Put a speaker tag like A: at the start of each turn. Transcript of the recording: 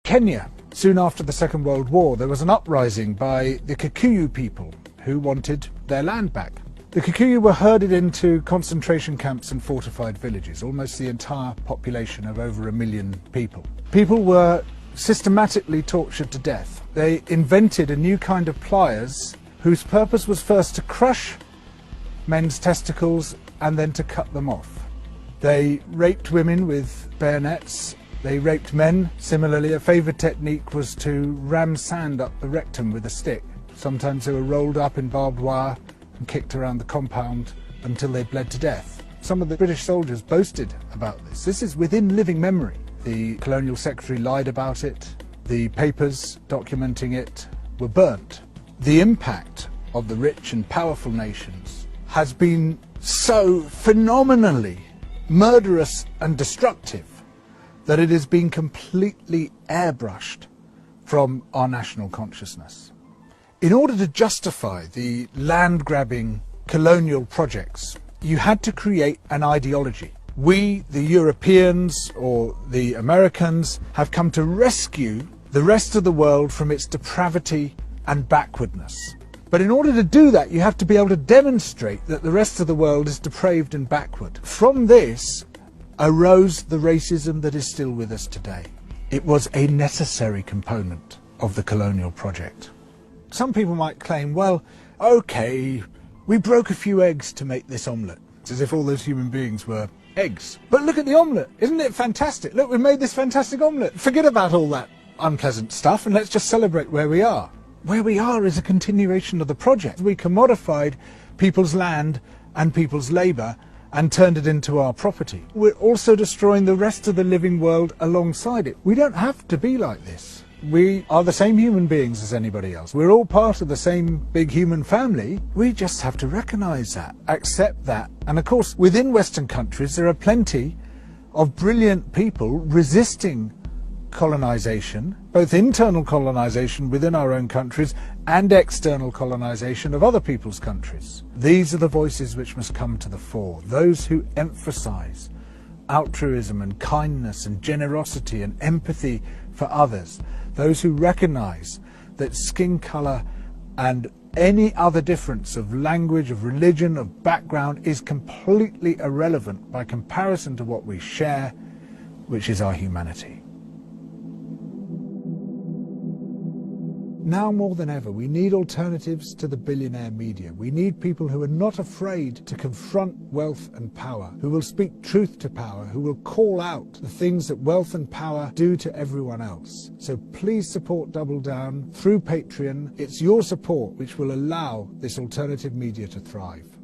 A: Kenya, soon after the Second World War, there was an uprising by the Kikuyu people who wanted their land back. The Kikuyu were herded into concentration camps and fortified villages, almost the entire population of over 1 million people. People were systematically tortured to death. They invented a new kind of pliers whose purpose was first to crush men's testicles and then to cut them off. They raped women with bayonets. They raped men. Similarly, a favoured technique was to ram sand up the rectum with a stick. Sometimes they were rolled up in barbed wire and kicked around the compound until they bled to death. Some of the British soldiers boasted about this. This is within living memory. The Colonial Secretary lied about it. The papers documenting it were burnt. The impact of the rich and powerful nations has been so phenomenally murderous and destructive that it has been completely airbrushed from our national consciousness. In order to justify the land-grabbing colonial projects, you had to create an ideology. We, the Europeans or the Americans, have come to rescue the rest of the world from its depravity and backwardness. But in order to do that, you have to be able to demonstrate that the rest of the world is depraved and backward. From this arose the racism that is still with us today. It was a necessary component of the colonial project. Some people might claim, well, okay, we broke a few eggs to make this omelette. It's as if all those human beings were eggs. But look at the omelette. Isn't it fantastic? Look, we made this fantastic omelette. Forget about all that unpleasant stuff and let's just celebrate where we are. Where we are is a continuation of the project. We commodified people's land and people's labour and turned it into our property. We're also destroying the rest of the living world alongside it. We don't have to be like this. We are the same human beings as anybody else. We're all part of the same big human family. We just have to recognise that, accept that. And of course, within Western countries, there are plenty of brilliant people resisting colonisation, both internal colonisation within our own countries and external colonisation of other people's countries. These are the voices which must come to the fore, those who emphasise altruism and kindness and generosity and empathy for others, those who recognise that skin colour and any other difference of language, of religion, of background is completely irrelevant by comparison to what we share, which is our humanity. Now more than ever, we need alternatives to the billionaire media. We need people who are not afraid to confront wealth and power, who will speak truth to power, who will call out the things that wealth and power do to everyone else. So please support Double Down through Patreon. It's your support which will allow this alternative media to thrive.